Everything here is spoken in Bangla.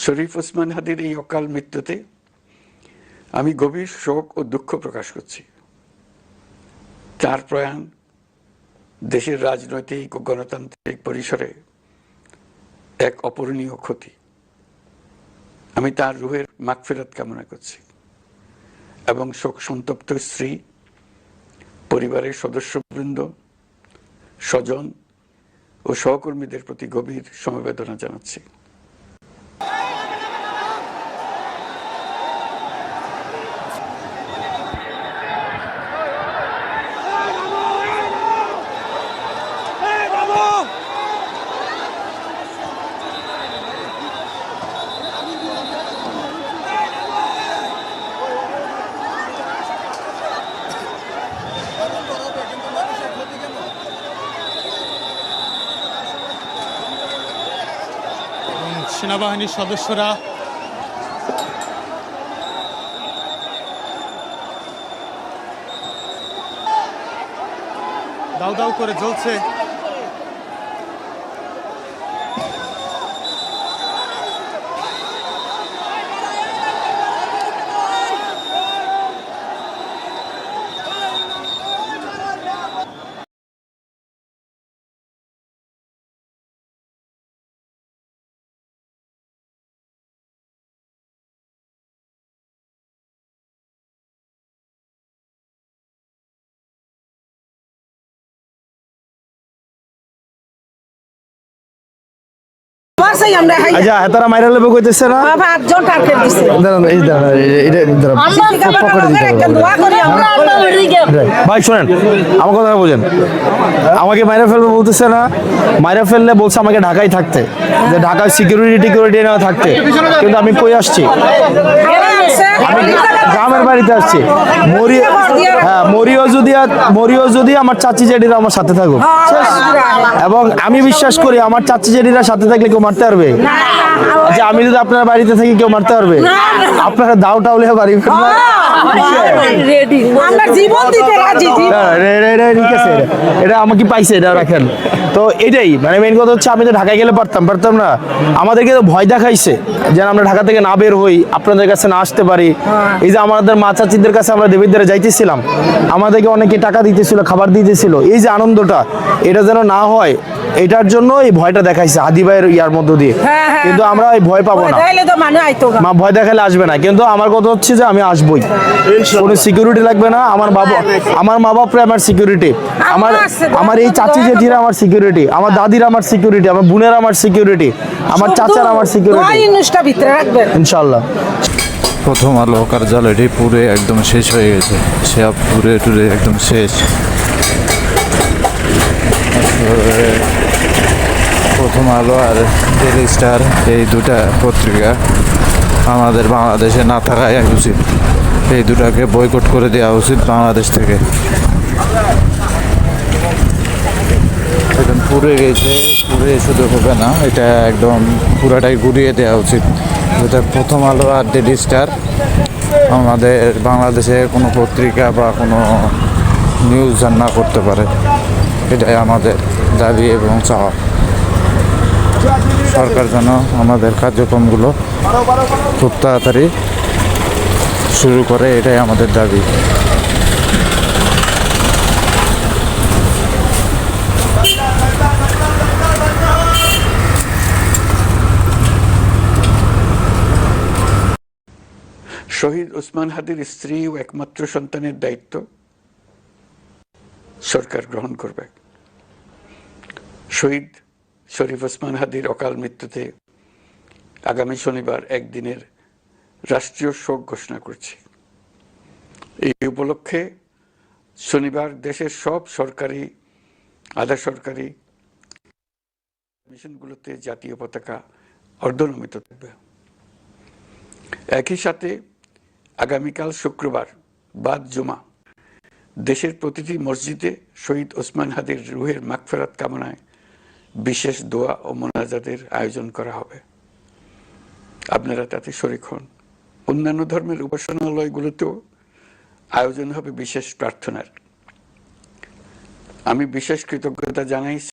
শরীফ ওসমান হাদির এই অকাল মৃত্যুতে আমি গভীর শোক ও দুঃখ প্রকাশ করছি। তার প্রয়াণ দেশের রাজনৈতিক ও গণতান্ত্রিক পরিসরে এক অপূরণীয় ক্ষতি। আমি তার রুহের মাগফিরাত কামনা করছি এবং শোক সন্তপ্ত স্ত্রী, পরিবারের সদস্যবৃন্দ, স্বজন ও সহকর্মীদের প্রতি গভীর সমবেদনা জানাচ্ছি। সেনাবাহিনীর সদস্যরা দাউ দাউ করে জ্বলছে। আচ্ছা হেতারা মাইরা লেবে কইতেছে না ভাই শোনেন আমার কথা বুঝেন, আমাকে মাইরা ফেলবে বলতেছে না, মাইরা ফেললে বলছে আমাকে ঢাকায় থাকতে, যে ঢাকায় সিকিউরিটি না থাকতে, কিন্তু আমি কই আসছি, আমি গ্রামের বাড়িতে আসছি। মরিও যদি আমার চাচি জেডিরা আমার সাথে থাকুক, এবং আমি বিশ্বাস করি আমার চাচি জেডিরা সাথে থাকলে কেউ মারতে পারবে, যে আমি যদি আপনার বাড়িতে থাকি কেউ মারতে পারবে? আপনারা দাও টাউলে বাড়ি এটা আমাকে পাইছে, এটা রাখেন। তো এটাই মানে মেইন কথা হচ্ছে, আমি তো ঢাকায় গেলে পারতাম না, আমাদেরকে তো ভয় দেখাইছে যেন আমরা ঢাকা থেকে না বের হই, আপনাদের কাছে না আসতে পারি। এই যে আমাদের মা চাচিদের কাছে আমরা দেবীদের যাইতেছিলাম, আমাদেরকে অনেকে টাকা দিতেছিল, খাবার দিতেছিল, এই যে আনন্দটা এটা যেন না হয়, এটার জন্য এই ভয়টা দেখাইছে হাদি ভাইয়ের ইয়ার মধ্য দিয়ে। কিন্তু আমরা এই ভয় পাবো না, মা ভয় দেখালে আসবে না। কিন্তু আমার কথা হচ্ছে যে আমি আসবই, কোনো সিকিউরিটি লাগবে না। আমার মা বাপরে আমার সিকিউরিটি, আমার এই চাচি জেঠিরা আমার সিকিউরিটি, আমার দাদিরা আমার সিকিউরিটি, আমার বোনেরা আমার সিকিউরিটি, আমার চাচারা আমার সিকিউরিটি ইনশাল্লাহ। প্রথম আলো কার্যালয়টি পুরে একদম শেষ হয়ে গেছে, সে পুরে টুরে একদম শেষ। প্রথম আলো আর ডেইলি স্টার এই দুটা পত্রিকা আমাদের বাংলাদেশে না থাকাই উচিত, এই দুটাকে বয়কট করে দেওয়া উচিত বাংলাদেশ থেকে। একদম পুড়ে গেছে, পুড়ে শুধু হবে না, এটা একদম পুরাটাই গুড়িয়ে দেওয়া উচিত, যাতে প্রথম আলো আর ডেইলি স্টার আমাদের বাংলাদেশে কোনো পত্রিকা বা কোনো নিউজ না করতে পারে। এটাই আমাদের দাবি এবং চাওয়া। সরকার যেন আমাদের কার্যক্রমগুলো খুব তাড়াতাড়ি শুরু করে, এটাই আমাদের দাবি। শহীদ ওসমান হাদির স্ত্রী ও একমাত্র সন্তানের দায়িত্ব সরকার গ্রহণ করবে। শহীদ শরীফ ওসমান হাদির অকাল মৃত্যুতে আগামী শনিবার একদিনের রাষ্ট্রীয় শোক ঘোষণা করছি। এই উপলক্ষে শনিবার দেশের সব সরকারি, আধা সরকারি মিশনগুলোতে জাতীয় পতাকা অর্ধনমিত থাকবে। একই সাথে আগামীকাল শুক্রবার বাদ জুমা দেশের প্রতিটি মসজিদে শহীদ ওসমান হাদির রুহের মাগফিরাত কামনায় বিশেষ দোয়া ও মোনাজাতের আয়োজন করা হবে। আপনারা তাতে শরীক হন। অন্যান্য ধর্মের উপাসনালয়গুলোতেও আয়োজন হবে বিশেষ প্রার্থনার। আমি বিশেষ কৃতজ্ঞতা জানাই